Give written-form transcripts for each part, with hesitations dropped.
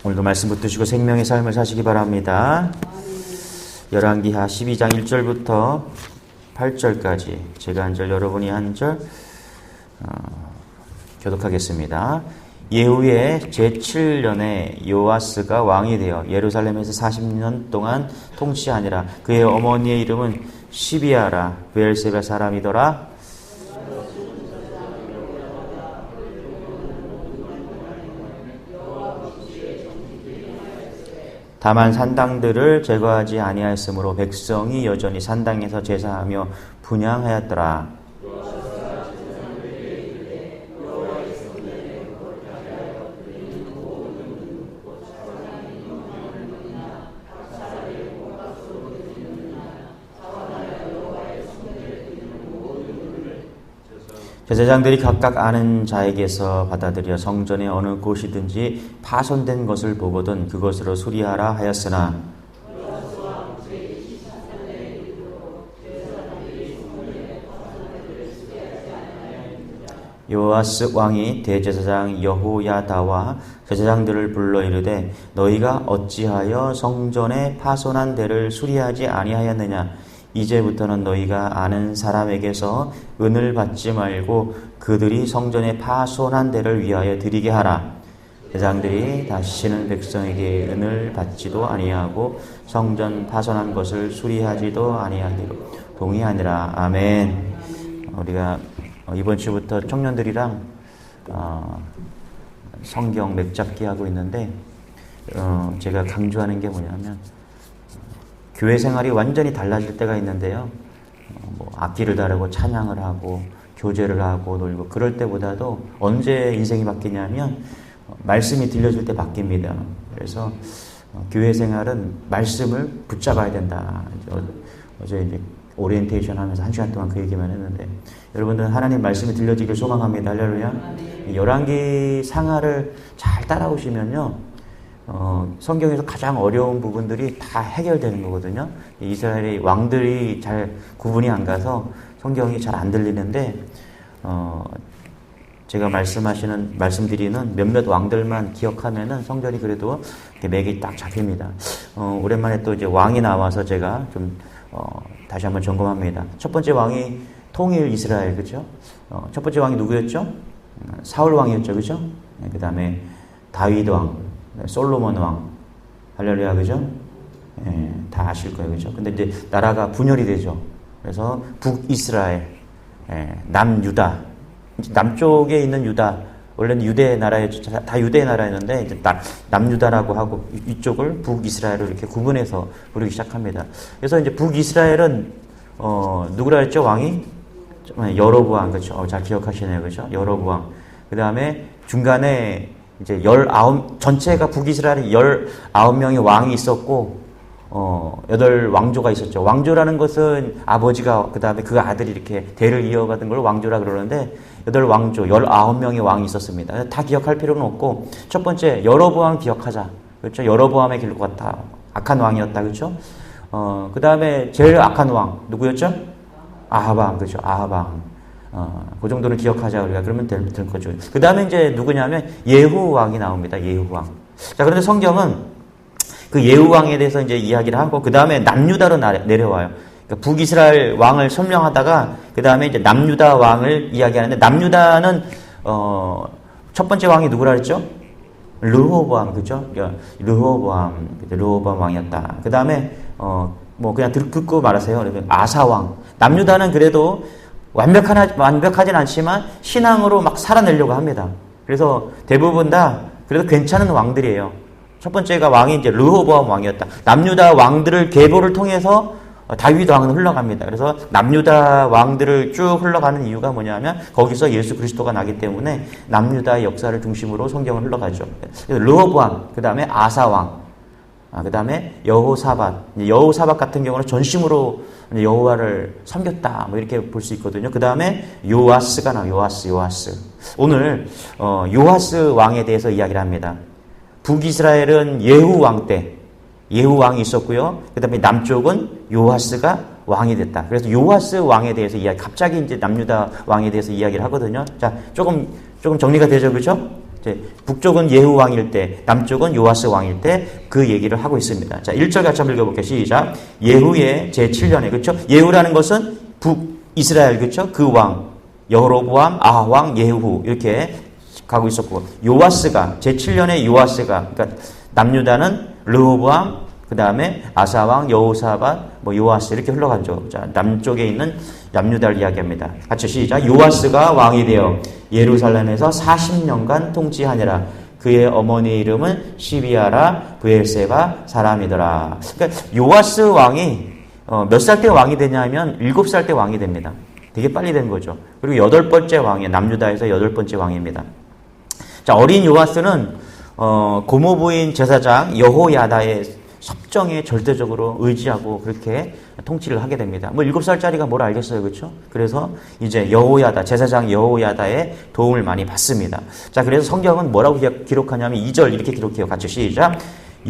오늘도 말씀 붙드시고 생명의 삶을 사시기 바랍니다. 열왕기하 12장 1절부터 8절까지 제가 한 절 여러분이 한 절 교독하겠습니다. 예후의 제7년에 요아스가 왕이 되어 예루살렘에서 40년 동안 통치하니라. 그의 어머니의 이름은 시비아라. 브엘세바 사람이더라. 다만 산당들을 제거하지 아니하였으므로 백성이 여전히 산당에서 제사하며 분향하였더라. 제사장들이 각각 아는 자에게서 받아들여 성전의 어느 곳이든지 파손된 것을 보거든 그것으로 수리하라 하였으나 요아스 왕이 대제사장 여호야다와 제사장들을 불러 이르되 너희가 어찌하여 성전의 파손한 데를 수리하지 아니하였느냐. 이제부터는 너희가 아는 사람에게서 은을 받지 말고 그들이 성전의 파손한 데를 위하여 드리게 하라. 제사장들이 다시는 백성에게 은을 받지도 아니하고 성전 파손한 것을 수리하지도 아니하기로 동의하니라. 아멘. 우리가 이번 주부터 청년들이랑 성경 맥잡기 하고 있는데 제가 강조하는 게 뭐냐면 교회 생활이 완전히 달라질 때가 있는데요. 악기를 다루고 찬양을 하고 교제를 하고 놀고 그럴 때보다도 언제 인생이 바뀌냐면 말씀이 들려줄 때 바뀝니다. 그래서 교회 생활은 말씀을 붙잡아야 된다. 어제 이제 오리엔테이션 하면서 1시간 동안 그 얘기만 했는데 여러분들 하나님 말씀이 들려지길 소망합니다. 할렐루야. 열왕기 상하를 잘 따라오시면요. 성경에서 가장 어려운 부분들이 다 해결되는 거거든요. 이스라엘의 왕들이 잘 구분이 안 가서 성경이 잘 안 들리는데, 제가 말씀드리는 몇몇 왕들만 기억하면은 성전이 그래도 맥이 딱 잡힙니다. 오랜만에 또 이제 왕이 나와서 제가 좀, 다시 한번 점검합니다. 첫 번째 왕이 통일 이스라엘, 그죠? 첫 번째 왕이 누구였죠? 사울 왕이었죠, 그죠? 그 다음에 다윗 왕. 솔로몬 왕, 할렐루야, 그죠? 예, 다 아실 거예요, 그죠? 근데 이제 나라가 분열이 되죠. 그래서 북이스라엘, 남유다, 남쪽에 있는 유다, 원래는 유대 나라였죠. 다 유대 나라였는데 이제 남유다라고 하고 이쪽을 북이스라엘로 이렇게 구분해서 부르기 시작합니다. 그래서 이제 북이스라엘은 누구라 했죠? 왕이 여로보암, 그렇죠? 잘 기억하시네요, 그죠? 여로보암. 그 다음에 중간에 이제 전체가 북이스라엘에 19명의 왕이 있었고, 8왕조가 있었죠. 왕조라는 것은 아버지가, 그 다음에 그 아들이 이렇게 대를 이어가던 걸 왕조라 그러는데, 8왕조, 19명의 왕이 있었습니다. 다 기억할 필요는 없고, 첫 번째, 여로보암 기억하자. 그렇죠? 여로보암의 길로 갔다. 악한 왕이었다. 그렇죠? 그 다음에 제일 악한 왕, 누구였죠? 아하방, 그렇죠? 아하방. 그 정도는 기억하자 우리가 그러면 될 거죠. 그 다음에 이제 누구냐면 예후 왕이 나옵니다. 예후 왕. 자, 그런데 성경은 그 예후 왕에 대해서 이제 이야기를 하고 그 다음에 남유다로 내려와요. 그러니까 북이스라엘 왕을 설명하다가 그 다음에 이제 남유다 왕을 이야기하는데 남유다는 첫 번째 왕이 누구라 그랬죠? 르호보암, 그죠? 르호보암 왕이었다. 그 다음에 그냥 듣고 말하세요. 아사 왕. 남유다는 그래도 완벽하진 않지만 신앙으로 막 살아내려고 합니다. 그래서 대부분 다 그래도 괜찮은 왕들이에요. 첫 번째가 왕이 이제 르호보암 왕이었다. 남유다 왕들을 계보를 통해서 다윗 왕은 흘러갑니다. 그래서 남유다 왕들을 쭉 흘러가는 이유가 뭐냐면 거기서 예수 그리스도가 나기 때문에 남유다의 역사를 중심으로 성경은 흘러가죠. 그래서 르호보암, 그 다음에 아사 왕, 그 다음에 여호사밧 같은 경우는 전심으로 여호와를 섬겼다. 이렇게 볼 수 있거든요. 그 다음에 요아스가 나와요. 요아스. 오늘, 요아스 왕에 대해서 이야기를 합니다. 북이스라엘은 예후 왕 때, 예후 왕이 있었고요. 그 다음에 남쪽은 요아스가 왕이 됐다. 그래서 요아스 왕에 대해서 갑자기 이제 남유다 왕에 대해서 이야기를 하거든요. 자, 조금 정리가 되죠. 그죠? 이제 북쪽은 예후 왕일 때, 남쪽은 요아스 왕일 때 그 얘기를 하고 있습니다. 자, 1절 같이 한번 읽어볼게요. 시작. 예후의 제7년에, 그렇죠? 예후라는 것은 북이스라엘, 그렇죠? 그 왕, 여로보암, 아하왕, 예후 이렇게 가고 있었고, 요아스가 제7년에 요아스가, 그러니까 남유다는 르호보암, 그 다음에 아사왕, 여호사밧, 요아스 이렇게 흘러가죠. 자, 남쪽에 있는 남유다를 이야기합니다. 같이 시작. 요아스가 왕이 되어 예루살렘에서 40년간 통치하니라. 그의 어머니 이름은 시비아라 브엘세바 사람이더라. 그러니까 요아스 왕이 몇 살 때 왕이 되냐면 7살 때 왕이 됩니다. 되게 빨리 된 거죠. 그리고 8번째 왕이에요. 남유다에서 8번째 왕입니다. 자, 어린 요아스는 고모부인 제사장 여호야다의 섭정에 절대적으로 의지하고 그렇게 통치를 하게 됩니다. 7살짜리가 뭘 알겠어요. 그렇죠? 그래서 이제 여호야다, 제사장 여호야다의 도움을 많이 받습니다. 자, 그래서 성경은 뭐라고 기록하냐면 2절 이렇게 기록해요. 같이 시작.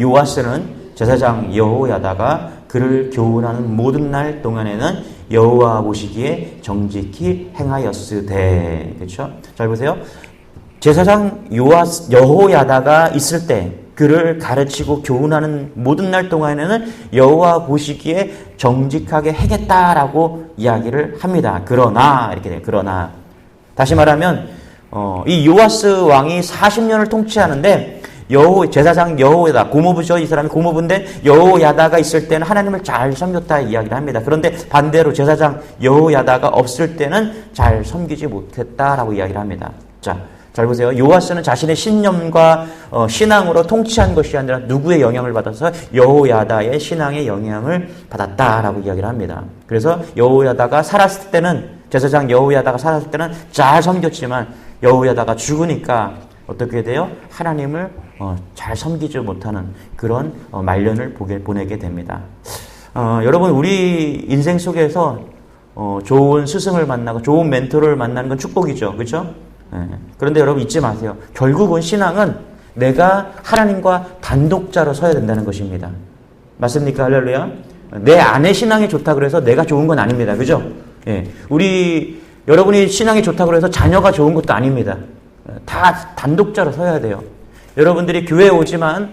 요아스는 제사장 여호야다가 그를 교훈하는 모든 날 동안에는 여호와 보시기에 정직히 행하였으되. 그렇죠? 잘 보세요. 제사장 여호야다가 있을 때 그를 가르치고 교훈하는 모든 날 동안에는 여호와 보시기에 정직하게 행했다라고 이야기를 합니다. 그러나 이렇게 돼요. 그러나 다시 말하면 이 요아스 왕이 40년을 통치하는데 제사장 여호야다, 고모부죠. 이 사람이 고모부인데 여호야다가 있을 때는 하나님을 잘 섬겼다 이야기를 합니다. 그런데 반대로 제사장 여호야다가 없을 때는 잘 섬기지 못했다라고 이야기를 합니다. 자, 잘 보세요. 요아스는 자신의 신념과 신앙으로 통치한 것이 아니라 누구의 영향을 받아서 여호야다의 신앙의 영향을 받았다라고 이야기를 합니다. 그래서 여호야다가 살았을 때는, 제사장 여호야다가 살았을 때는 잘 섬겼지만 여호야다가 죽으니까 어떻게 돼요? 하나님을 잘 섬기지 못하는 그런 말년을 보내게 됩니다. 여러분, 우리 인생 속에서 좋은 스승을 만나고 좋은 멘토를 만나는 건 축복이죠. 그렇죠? 그런데 여러분 잊지 마세요. 결국은 신앙은 내가 하나님과 단독자로 서야 된다는 것입니다. 맞습니까? 할렐루야. 내 안에 신앙이 좋다 그래서 내가 좋은 건 아닙니다. 그죠? 여러분이 신앙이 좋다 그래서 자녀가 좋은 것도 아닙니다. 다 단독자로 서야 돼요. 여러분들이 교회에 오지만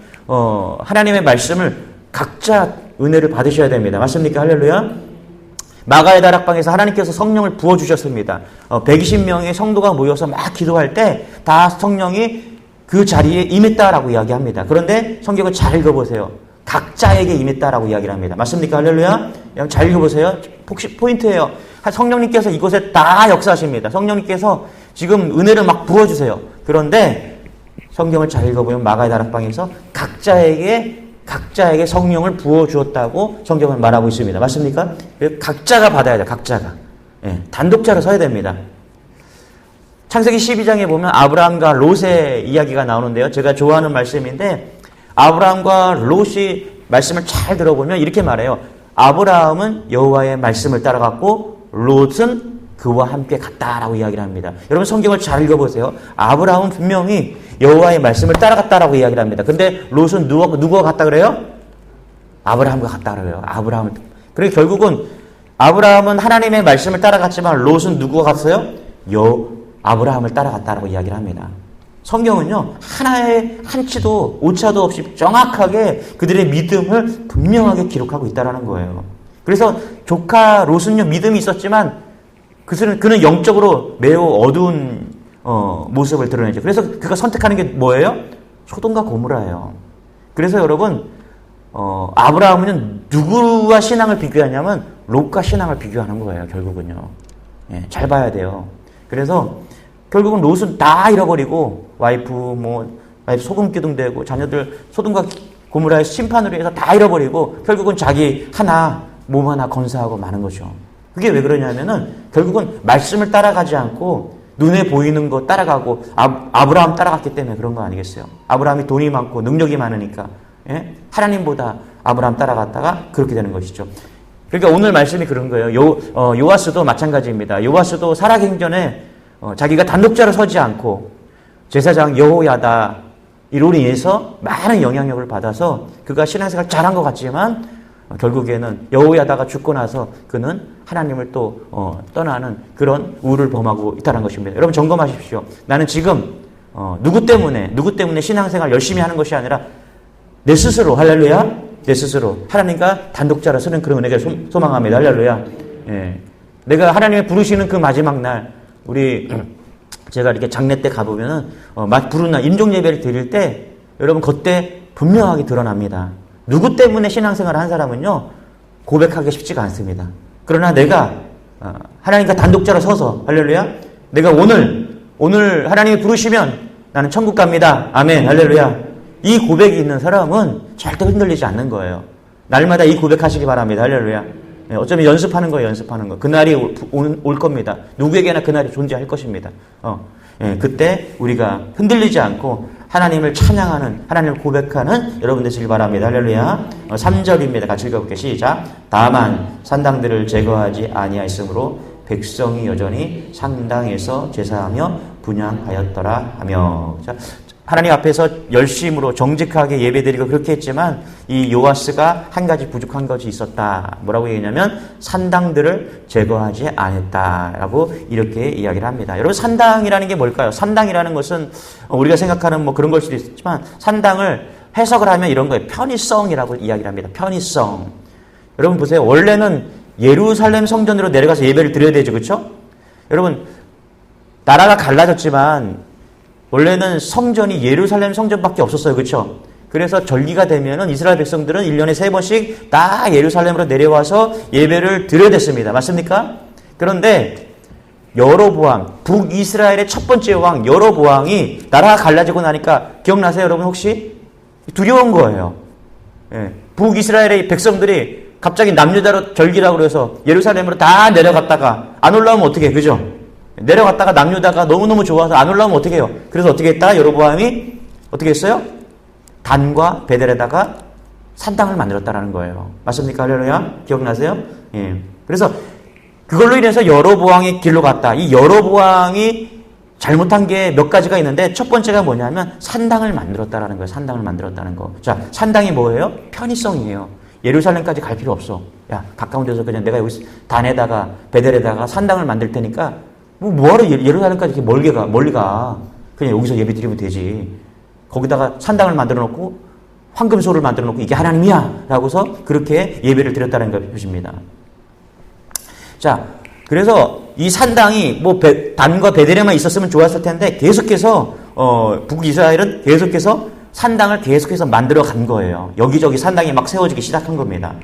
하나님의 말씀을 각자 은혜를 받으셔야 됩니다. 맞습니까? 할렐루야. 마가의 다락방에서 하나님께서 성령을 부어주셨습니다. 120명의 성도가 모여서 막 기도할 때 다 성령이 그 자리에 임했다라고 이야기합니다. 그런데 성경을 잘 읽어보세요. 각자에게 임했다라고 이야기를 합니다. 맞습니까? 할렐루야. 잘 읽어보세요. 포인트예요. 성령님께서 이곳에 다 역사하십니다. 성령님께서 지금 은혜를 막 부어주세요. 그런데 성경을 잘 읽어보면 마가의 다락방에서 각자에게 성령을 부어주었다고 성경은 말하고 있습니다. 맞습니까? 각자가 받아야 돼요. 각자가. 단독자로 서야 됩니다. 창세기 12장에 보면 아브라함과 롯의 이야기가 나오는데요. 제가 좋아하는 말씀인데 아브라함과 롯이 말씀을 잘 들어보면 이렇게 말해요. 아브라함은 여호와의 말씀을 따라갔고 롯은 그와 함께 갔다라고 이야기를 합니다. 여러분 성경을 잘 읽어보세요. 아브라함은 분명히 여호와의 말씀을 따라갔다라고 이야기를 합니다. 근데 롯은 누구와 갔다 그래요? 아브라함과 갔다 그래요. 그리고 결국은 아브라함은 하나님의 말씀을 따라갔지만 롯은 누구와 갔어요? 아브라함을 따라갔다라고 이야기를 합니다. 성경은요, 하나의 한치도 오차도 없이 정확하게 그들의 믿음을 분명하게 기록하고 있다는 거예요. 그래서 조카 롯은요, 믿음이 있었지만 그는 영적으로 매우 어두운 모습을 드러내죠. 그래서 그가 선택하는 게 뭐예요? 소돔과 고모라예요. 그래서 여러분, 아브라함은 누구와 신앙을 비교하냐면 롯과 신앙을 비교하는 거예요. 결국은요. 잘 봐야 돼요. 그래서 결국은 롯은 다 잃어버리고 와이프 소금 기둥되고 자녀들 소돔과 고모라의 심판으로 해서 다 잃어버리고 결국은 자기 몸 하나 건사하고 마는 거죠. 그게 왜 그러냐면은 결국은 말씀을 따라가지 않고 눈에 보이는 거 따라가고 아브라함 따라갔기 때문에 그런 거 아니겠어요? 아브라함이 돈이 많고 능력이 많으니까 하나님보다 아브라함 따라갔다가 그렇게 되는 것이죠. 그러니까 오늘 말씀이 그런 거예요. 요아스도 마찬가지입니다. 요아스도 살아생전에 자기가 단독자로 서지 않고 제사장 여호야다 이로 인해서 많은 영향력을 받아서 그가 신앙생활 잘한 것 같지만 결국에는 여호야다가 죽고 나서 그는 하나님을 또 떠나는 그런 우를 범하고 있다는 것입니다. 여러분 점검하십시오. 나는 지금 누구 때문에 신앙생활 열심히 하는 것이 아니라 내 스스로, 할렐루야, 내 스스로 하나님과 단독자로서는 그런 은혜를 소망합니다. 할렐루야. 예. 내가 하나님의 부르시는 그 마지막 날, 제가 이렇게 장례 때 가보면은, 부르는 날, 임종 예배를 드릴 때, 여러분, 그때 분명하게 드러납니다. 누구 때문에 신앙생활을 한 사람은요, 고백하기 쉽지가 않습니다. 그러나 내가, 하나님과 단독자로 서서, 할렐루야, 내가 오늘 하나님이 부르시면 나는 천국 갑니다. 아멘, 할렐루야. 이 고백이 있는 사람은 절대 흔들리지 않는 거예요. 날마다 이 고백하시기 바랍니다. 할렐루야. 어쩌면 연습하는 거예요, 연습하는 거. 그날이 올 겁니다. 누구에게나 그날이 존재할 것입니다. 그때 우리가 흔들리지 않고 하나님을 찬양하는, 하나님을 고백하는 여러분 되시길 바랍니다. 할렐루야. 3절입니다. 같이 읽어볼게요. 시작. 다만 산당들을 제거하지 아니하였으므로 백성이 여전히 상당에서 제사하며 분향하였더라 하며. 자, 하나님 앞에서 열심으로 정직하게 예배드리고 그렇게 했지만 이 요아스가 한 가지 부족한 것이 있었다. 뭐라고 얘기하냐면 산당들을 제거하지 않았다라고 이렇게 이야기를 합니다. 여러분, 산당이라는 게 뭘까요? 산당이라는 것은 우리가 생각하는 뭐 그런 걸 수도 있지만 산당을 해석을 하면 이런 거예요. 편의성이라고 이야기를 합니다. 편의성. 여러분 보세요. 원래는 예루살렘 성전으로 내려가서 예배를 드려야 되죠. 그렇죠? 여러분, 나라가 갈라졌지만 원래는 성전이 예루살렘 성전밖에 없었어요. 그렇죠? 그래서 절기가 되면은 이스라엘 백성들은 1년에 3번씩 다 예루살렘으로 내려와서 예배를 드려야 됐습니다. 맞습니까? 그런데 여로보암, 북이스라엘의 첫 번째 왕 여로보암이 나라가 갈라지고 나니까 기억나세요? 여러분 혹시? 두려운 거예요. 예. 북이스라엘의 백성들이 갑자기 남유다로 절기라고 그래서 예루살렘으로 다 내려갔다가 안 올라오면 어떻게 해? 그죠? 내려갔다가 남유다가 너무너무 좋아서 안 올라오면 어떻게 해요? 그래서 어떻게 했다가 여로보암이 어떻게 했어요? 단과 베델에다가 산당을 만들었다라는 거예요. 맞습니까? 할렐루야? 기억나세요? 예. 그래서 그걸로 인해서 여로보암의 길로 갔다. 이 여로보암이 잘못한 게 몇 가지가 있는데 첫 번째가 뭐냐면 산당을 만들었다라는 거예요. 산당을 만들었다는 거. 자, 산당이 뭐예요? 편의성이에요. 예루살렘까지 갈 필요 없어. 야, 가까운 데서 그냥 내가 여기 단에다가 베델에다가 산당을 만들 테니까 뭐하러 예루살렘까지 이렇게 멀리 가. 그냥 여기서 예배 드리면 되지. 거기다가 산당을 만들어 놓고 황금소를 만들어 놓고 이게 하나님이야 라고서 그렇게 예배를 드렸다는 것입니다. 자, 그래서 이 산당이 뭐 단과 베델에만 있었으면 좋았을 텐데 계속해서 북이스라엘은 계속해서 산당을 계속해서 만들어 간 거예요. 여기저기 산당이 막 세워지기 시작한 겁니다.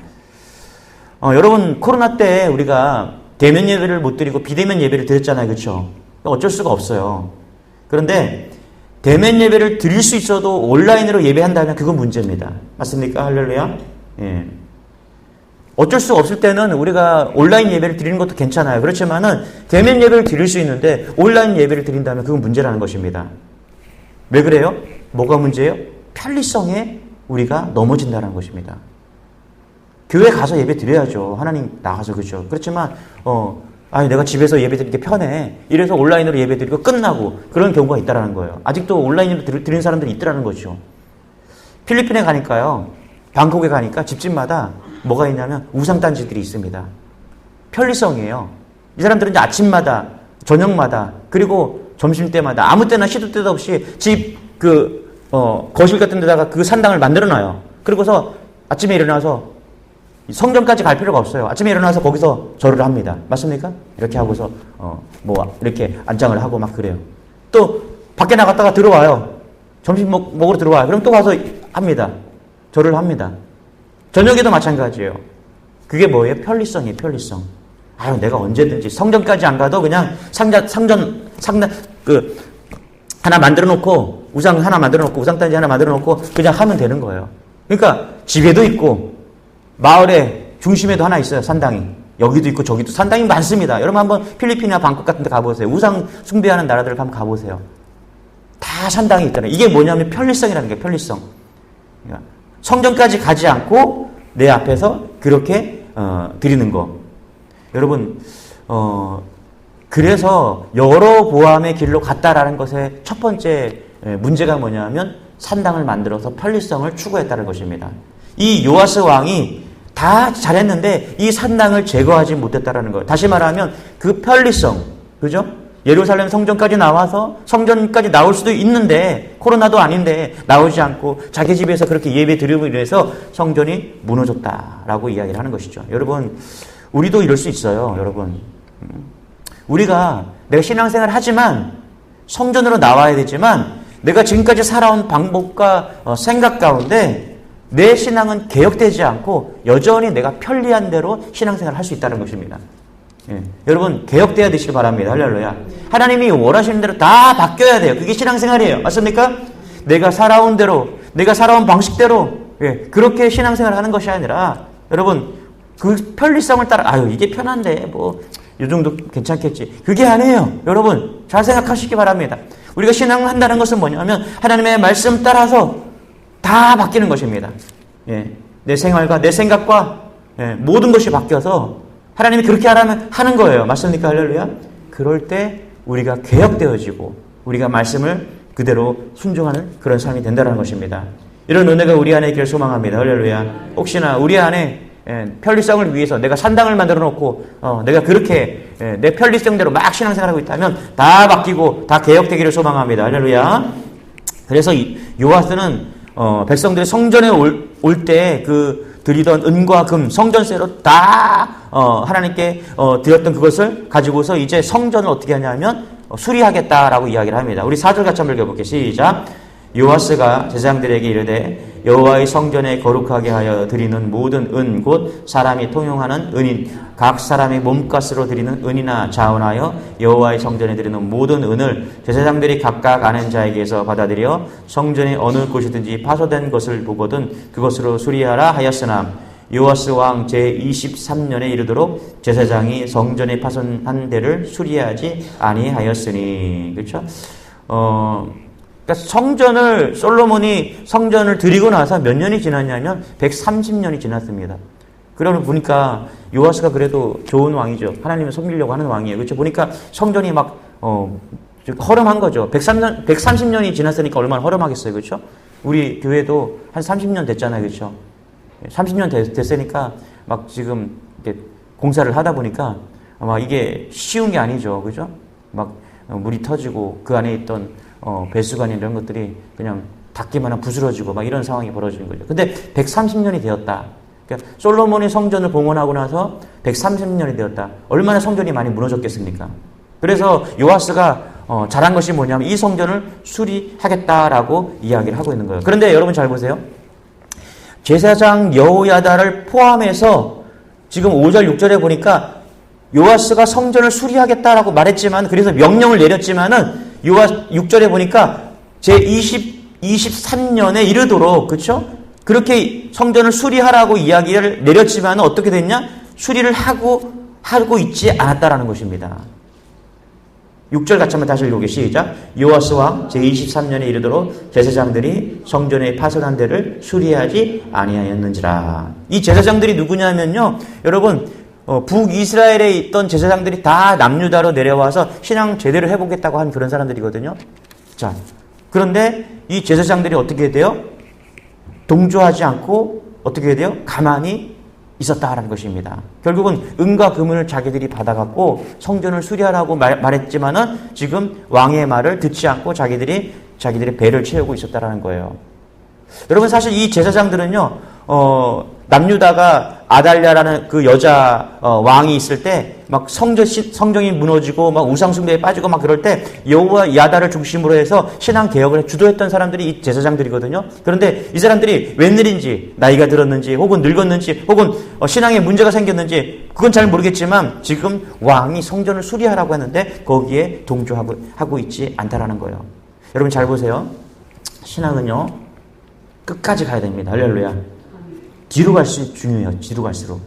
여러분, 코로나 때 우리가 대면 예배를 못 드리고 비대면 예배를 드렸잖아요. 그렇죠? 어쩔 수가 없어요. 그런데 대면 예배를 드릴 수 있어도 온라인으로 예배한다면 그건 문제입니다. 맞습니까? 할렐루야. 예. 어쩔 수 없을 때는 우리가 온라인 예배를 드리는 것도 괜찮아요. 그렇지만은 대면 예배를 드릴 수 있는데 온라인 예배를 드린다면 그건 문제라는 것입니다. 왜 그래요? 뭐가 문제예요? 편리성에 우리가 넘어진다는 것입니다. 교회 가서 예배 드려야죠. 하나님 나가서. 그렇죠. 그렇지만 내가 집에서 예배 드리는 게 편해. 이래서 온라인으로 예배 드리고 끝나고 그런 경우가 있다라는 거예요. 아직도 온라인으로 드리는 사람들이 있더라는 거죠. 필리핀에 가니까요. 방콕에 가니까 집집마다 뭐가 있냐면 우상단지들이 있습니다. 편리성이에요. 이 사람들은 이제 아침마다, 저녁마다, 그리고 점심때마다 아무 때나 시도 때도 없이 집 거실 같은 데다가 그 산당을 만들어 놔요. 그리고서 아침에 일어나서 성전까지 갈 필요가 없어요. 아침에 일어나서 거기서 절을 합니다. 맞습니까? 이렇게 하고서 이렇게 안장을 하고 막 그래요. 또 밖에 나갔다가 들어와요. 점심 먹으러 들어와요. 그럼 또 가서 합니다. 절을 합니다. 저녁에도 마찬가지예요. 그게 뭐예요? 편리성이에요. 편리성. 내가 언제든지 성전까지 안 가도 그냥 상전 하나 만들어 놓고 우상 하나 만들어 놓고 우상단지 하나 만들어 놓고 그냥 하면 되는 거예요. 그러니까 집에도 있고 마을의 중심에도 하나 있어요. 산당이. 여기도 있고 저기도 산당이 많습니다. 여러분 한번 필리핀이나 방콕 같은 데 가보세요. 우상 숭배하는 나라들 한번 가보세요. 다 산당이 있잖아요. 이게 뭐냐면 편리성이라는 게 편리성. 그러니까 성전까지 가지 않고 내 앞에서 그렇게 드리는 거. 여러분 그래서 여로보암의 길로 갔다라는 것의 첫 번째 문제가 뭐냐면 산당을 만들어서 편리성을 추구했다는 것입니다. 이 요아스 왕이 다 잘했는데 이 산당을 제거하지 못했다라는 거예요. 다시 말하면 그 편리성, 그죠? 예루살렘 성전까지 나와서 성전까지 나올 수도 있는데 코로나도 아닌데 나오지 않고 자기 집에서 그렇게 예배 드림으로 인해서 성전이 무너졌다라고 이야기를 하는 것이죠. 여러분, 우리도 이럴 수 있어요. 여러분, 우리가 내가 신앙생활을 하지만 성전으로 나와야 되지만 내가 지금까지 살아온 방법과 생각 가운데 내 신앙은 개혁되지 않고 여전히 내가 편리한 대로 신앙생활을 할 수 있다는 것입니다. 예. 여러분, 개혁돼야 되시길 바랍니다. 할렐루야. 하나님이 원하시는 대로 다 바뀌어야 돼요. 그게 신앙생활이에요. 맞습니까? 내가 살아온 대로, 내가 살아온 방식대로, 예, 그렇게 신앙생활을 하는 것이 아니라, 여러분, 그 편리성을 따라, 아유, 이게 편한데, 뭐, 이 정도 괜찮겠지. 그게 아니에요. 여러분, 잘 생각하시기 바랍니다. 우리가 신앙을 한다는 것은 뭐냐면, 하나님의 말씀 따라서 다 바뀌는 것입니다. 예, 내 생활과 내 생각과, 예, 모든 것이 바뀌어서, 하나님이 그렇게 하라면 하는 거예요. 맞습니까? 할렐루야. 그럴 때 우리가 개혁되어지고 우리가 말씀을 그대로 순종하는 그런 삶이 된다는 것입니다. 이런 은혜가 우리 안에 있기를 소망합니다. 할렐루야. 혹시나 우리 안에 편리성을 위해서 내가 산당을 만들어 놓고 내가 그렇게 내 편리성대로 막 신앙생활하고 있다면 다 바뀌고 다 개혁되기를 소망합니다. 할렐루야. 그래서 요아스는 백성들이 성전에 올 때 그 드리던 은과 금, 성전세로 다 하나님께 드렸던 그것을 가지고서 이제 성전을 어떻게 하냐면 수리하겠다라고 이야기를 합니다. 우리 4절 같이 한번 읽어볼게요. 시작. 요아스가 제사장들에게 이르되 여호와의 성전에 거룩하게 하여 드리는 모든 은 곧 사람이 통용하는 은인 각 사람의 몸값으로 드리는 은이나 자원하여 여호와의 성전에 드리는 모든 은을 제사장들이 각각 아는 자에게서 받아들여 성전의 어느 곳이든지 파손된 것을 보거든 그것으로 수리하라 하였으나 요아스 왕 제23년에 이르도록 제사장이 성전에 파손한 데를 수리하지 아니하였으니. 그렇죠? 그러니까 솔로몬이 성전을 드리고 나서 몇 년이 지났냐면 130년이 지났습니다. 그러고 보니까 요아스가 그래도 좋은 왕이죠. 하나님을 섬기려고 하는 왕이에요. 그렇죠? 보니까 성전이 막 허름한 거죠. 130년이 지났으니까 얼마나 허름하겠어요. 그렇죠? 우리 교회도 한 30년 됐잖아요. 그렇죠? 30년 됐으니까 막 지금 이렇게 공사를 하다 보니까 아마 이게 쉬운 게 아니죠. 그죠? 막 물이 터지고 그 안에 있던 배수관이 이런 것들이 그냥 닿기만 하면 부스러지고 막 이런 상황이 벌어지는 거죠. 근데 130년이 되었다. 그러니까 솔로몬이 성전을 봉헌하고 나서 130년이 되었다. 얼마나 성전이 많이 무너졌겠습니까? 그래서 요아스가 잘한 것이 뭐냐면 이 성전을 수리하겠다라고 이야기를 하고 있는 거예요. 그런데 여러분 잘 보세요. 제사장 여호야다를 포함해서 지금 5절 6절에 보니까 요아스가 성전을 수리하겠다라고 말했지만 그래서 명령을 내렸지만은 6절에 보니까 제23년에 이르도록 그렇죠? 그렇게 성전을 수리하라고 이야기를 내렸지만 어떻게 됐냐? 수리를 하고 있지 않았다라는 것입니다. 6절 같이 한번 다시 읽어보게 시작. 요아스 왕 제23년에 이르도록 제사장들이 성전의 파손한 데를 수리하지 아니하였는지라. 이 제사장들이 누구냐면요. 여러분 북이스라엘에 있던 제사장들이 다 남유다로 내려와서 신앙 제대로 해보겠다고 한 그런 사람들이거든요. 자, 그런데 이 제사장들이 어떻게 돼요? 동조하지 않고 어떻게 돼요? 가만히 있었다라는 것입니다. 결국은 은과 금을 자기들이 받아갖고 성전을 수리하라고 말했지만은 지금 왕의 말을 듣지 않고 자기들의 배를 채우고 있었다라는 거예요. 여러분 사실 이 제사장들은요, 남유다가 아달랴라는 그 여자 왕이 있을 때 막 성정이 무너지고 막 우상숭배에 빠지고 막 그럴 때 여호와 야다를 중심으로 해서 신앙 개혁을 주도했던 사람들이 이 제사장들이거든요. 그런데 이 사람들이 웬일인지 나이가 들었는지 혹은 늙었는지 혹은 신앙에 문제가 생겼는지 그건 잘 모르겠지만 지금 왕이 성전을 수리하라고 했는데 거기에 동조하고 있지 않다라는 거예요. 여러분 잘 보세요. 신앙은요 끝까지 가야 됩니다. 할렐루야. 뒤로 갈수록 중요해요. 뒤로 갈수록.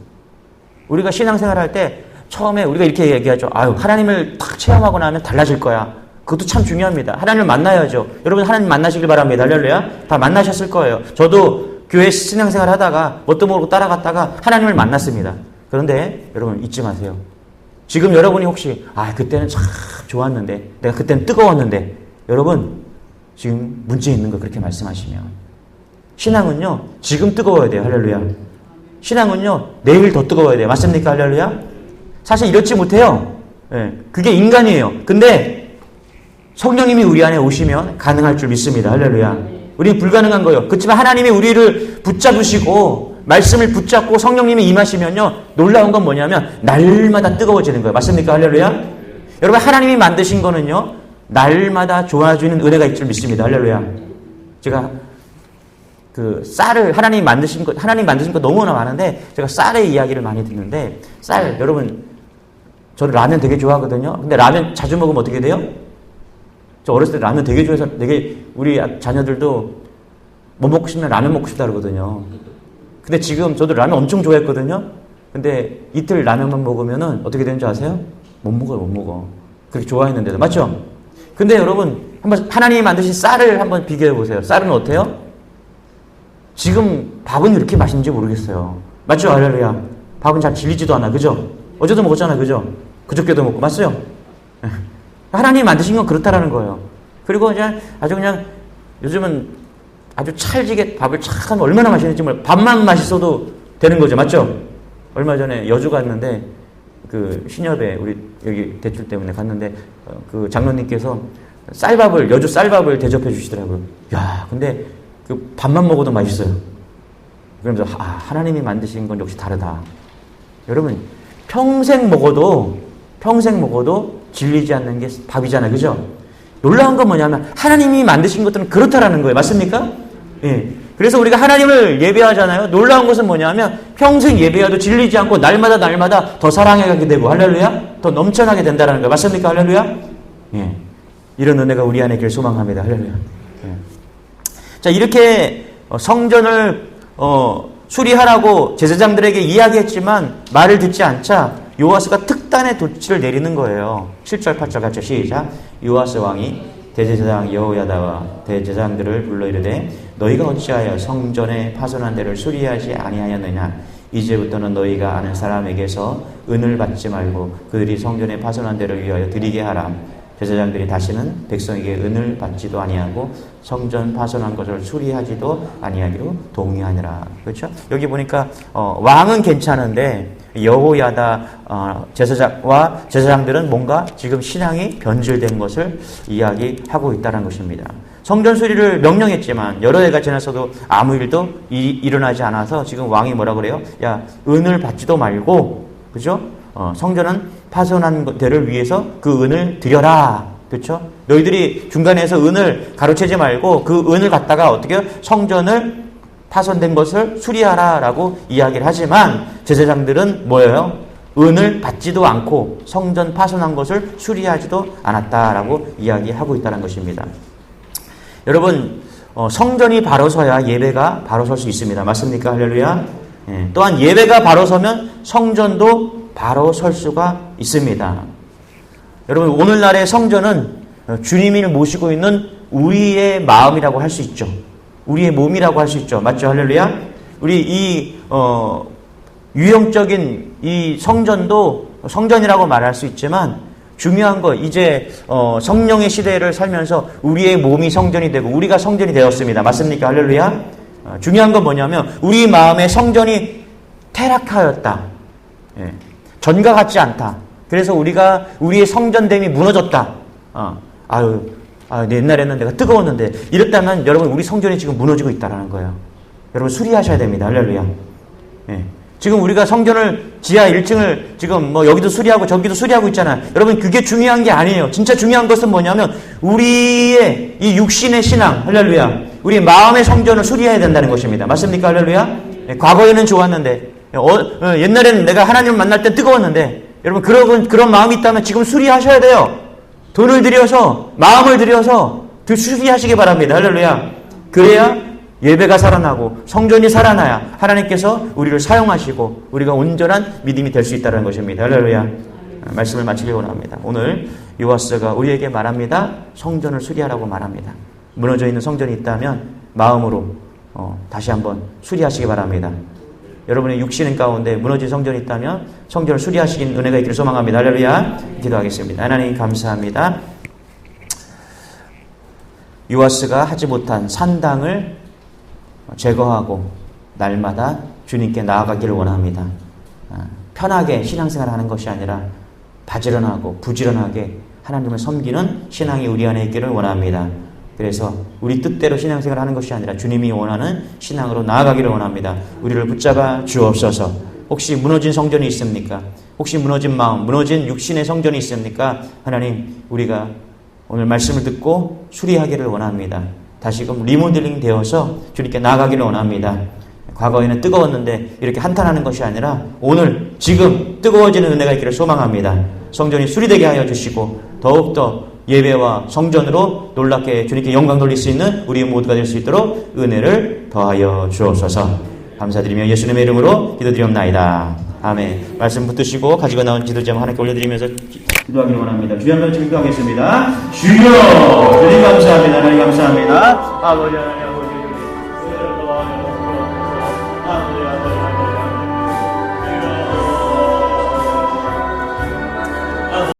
우리가 신앙생활 할 때 처음에 우리가 이렇게 얘기하죠. 아유, 하나님을 딱 체험하고 나면 달라질 거야. 그것도 참 중요합니다. 하나님을 만나야죠. 여러분 하나님 만나시길 바랍니다. 할렐루야. 다 만나셨을 거예요. 저도 교회 신앙생활 하다가 뭣도 모르고 따라갔다가 하나님을 만났습니다. 그런데 여러분 잊지 마세요. 지금 여러분이 혹시 그때는 참 좋았는데 내가 그때는 뜨거웠는데 여러분 지금 문제 있는 거 그렇게 말씀하시면 신앙은요 지금 뜨거워야 돼요. 할렐루야. 신앙은요 내일 더 뜨거워야 돼요. 맞습니까? 할렐루야. 사실 이렇지 못해요. 예, 그게 인간이에요. 근데 성령님이 우리 안에 오시면 가능할 줄 믿습니다. 할렐루야. 우리는 불가능한 거예요. 그렇지만 하나님이 우리를 붙잡으시고 말씀을 붙잡고 성령님이 임하시면요, 놀라운 건 뭐냐면 날마다 뜨거워지는 거예요. 맞습니까? 할렐루야. 여러분, 하나님이 만드신 거는요, 날마다 좋아지는 은혜가 있을 줄 믿습니다. 할렐루야. 제가 그 쌀을 하나님 만드신 거 너무나 많은데 제가 쌀의 이야기를 많이 듣는데, 쌀, 여러분, 저는 라면 되게 좋아하거든요. 근데 라면 자주 먹으면 어떻게 돼요? 저 어렸을 때 라면 되게 좋아해서 되게 우리 자녀들도 뭐 먹고 싶으면 라면 먹고 싶다 그러거든요. 근데 지금 저도 라면 엄청 좋아했거든요. 근데 이틀 라면만 먹으면은 어떻게 되는 줄 아세요? 못 먹어. 그렇게 좋아했는데도. 맞죠? 근데 여러분, 한번 하나님이 만드신 쌀을 한번 비교해 보세요. 쌀은 어때요? 지금 밥은 이렇게 맛있는지 모르겠어요. 맞죠? 할렐루야. 밥은 잘 질리지도 않아. 그죠? 어제도 먹었잖아요. 그죠? 그저께도 먹고. 맞어요? 하나님이 만드신 건 그렇다라는 거예요. 그리고 이제 아주 그냥 요즘은 아주 찰지게 밥을 착 하면 얼마나 맛있는지 몰라요. 밥만 맛있어도 되는 거죠. 맞죠? 얼마 전에 여주 갔는데 그 신협에 우리 여기 대출 때문에 갔는데 그 장로님께서 여주 쌀밥을 대접해 주시더라고요. 야, 근데 그 밥만 먹어도 맛있어요. 그러면서 하나님이 만드신 건 역시 다르다. 여러분, 평생 먹어도 질리지 않는 게 밥이잖아요. 그죠? 놀라운 건 뭐냐면 하나님이 만드신 것들은 그렇다라는 거예요. 맞습니까? 예. 그래서 우리가 하나님을 예배하잖아요. 놀라운 것은 뭐냐면 평생 예배해도 질리지 않고 날마다 더 사랑해가게 되고, 할렐루야, 더 넘쳐나게 된다는 거예요. 맞습니까? 할렐루야. 예. 이런 은혜가 우리 안에 있길 소망합니다. 할렐루야. 예. 자, 이렇게 성전을 수리하라고 제사장들에게 이야기했지만 말을 듣지 않자 요아스가 특단의 조치를 내리는 거예요. 7절 8절 같이 시작. 요아스 왕이 대제사장 여호야다와 대제사장들을 불러 이르되 너희가 어찌하여 성전에 파손한 데를 수리하지 아니하였느냐. 이제부터는 너희가 아는 사람에게서 은을 받지 말고 그들이 성전에 파손한 데를 위하여 드리게 하라. 제사장들이 다시는 백성에게 은을 받지도 아니하고 성전 파손한 것을 수리하지도 아니하기로 동의하니라. 그렇죠? 여기 보니까 왕은 괜찮은데 여호야다 제사장과 제사장들은 뭔가 지금 신앙이 변질된 것을 이야기하고 있다는 것입니다. 성전 수리를 명령했지만 여러 해가 지나서도 아무 일도 일어나지 않아서 지금 왕이 뭐라 그래요? 야, 은을 받지도 말고, 그죠? 성전은 파손한 데를 위해서 그 은을 드려라. 그렇죠? 너희들이 중간에서 은을 가로채지 말고 그 은을 갖다가 어떻게 성전을 파손된 것을 수리하라라고 이야기를 하지만 제사장들은 뭐예요? 은을 받지도 않고 성전 파손한 것을 수리하지도 않았다라고 이야기하고 있다는 것입니다. 여러분, 성전이 바로 서야 예배가 바로 설 수 있습니다. 맞습니까? 할렐루야. 예. 또한 예배가 바로 서면 성전도 바로 설 수가 있습니다. 여러분, 오늘날의 성전은 주님을 모시고 있는 우리의 마음이라고 할 수 있죠. 우리의 몸이라고 할 수 있죠. 맞죠? 할렐루야. 우리 이 유형적인 이 성전도 성전이라고 말할 수 있지만 중요한 거, 이제 성령의 시대를 살면서 우리의 몸이 성전이 되고 우리가 성전이 되었습니다. 맞습니까? 할렐루야. 중요한 건 뭐냐면 우리 마음의 성전이 퇴락하였다. 예. 전과 같지 않다. 그래서 우리의 성전됨이 무너졌다. 옛날에는 내가 뜨거웠는데 이랬다면 여러분, 우리 성전이 지금 무너지고 있다라는 거예요. 여러분, 수리하셔야 됩니다. 할렐루야. 예. 지금 우리가 성전을 지하 1층을 지금 여기도 수리하고 저기도 수리하고 있잖아요. 여러분, 그게 중요한 게 아니에요. 진짜 중요한 것은 뭐냐면 우리의 이 육신의 신앙, 할렐루야, 우리 마음의 성전을 수리해야 된다는 것입니다. 맞습니까? 할렐루야. 예. 과거에는 좋았는데 옛날에는 내가 하나님을 만날 때 뜨거웠는데, 여러분, 그런 마음이 있다면 지금 수리하셔야 돼요. 돈을 들여서, 마음을 들여서 수리하시기 바랍니다. 할렐루야. 그래야 예배가 살아나고 성전이 살아나야 하나님께서 우리를 사용하시고 우리가 온전한 믿음이 될 수 있다는 것입니다. 할렐루야. 말씀을 마치려고 합니다. 오늘 요아스가 우리에게 말합니다. 성전을 수리하라고 말합니다. 무너져 있는 성전이 있다면 마음으로 다시 한번 수리하시기 바랍니다. 여러분의 육신 가운데 무너진 성전이 있다면 성전을 수리하시긴 은혜가 있기를 소망합니다. 할렐루야. 기도하겠습니다. 하나님, 감사합니다. 요아스가 하지 못한 산당을 제거하고 날마다 주님께 나아가기를 원합니다. 편하게 신앙생활을 하는 것이 아니라 바지런하고 부지런하게 하나님을 섬기는 신앙이 우리 안에 있기를 원합니다. 그래서 우리 뜻대로 신앙생활을 하는 것이 아니라 주님이 원하는 신앙으로 나아가기를 원합니다. 우리를 붙잡아 주옵소서. 혹시 무너진 성전이 있습니까? 혹시 무너진 마음, 무너진 육신의 성전이 있습니까? 하나님, 우리가 오늘 말씀을 듣고 수리하기를 원합니다. 다시금 리모델링 되어서 주님께 나아가기를 원합니다. 과거에는 뜨거웠는데 이렇게 한탄하는 것이 아니라 오늘 지금 뜨거워지는 은혜가 있기를 소망합니다. 성전이 수리되게 하여 주시고 더욱더 예배와 성전으로 놀랍게 주님께 영광 돌릴 수 있는 우리 모두가 될 수 있도록 은혜를 더하여 주옵소서. 감사드리며 예수님의 이름으로 기도드리옵나이다. 아멘. 말씀 붙드시고 가지고 나온 기도제목 하나님께 올려드리면서 기도하기를 원합니다. 주여 한번 기도하겠습니다. 주여, 주님 감사합니다. 하나님 감사합니다. 아버지 하나님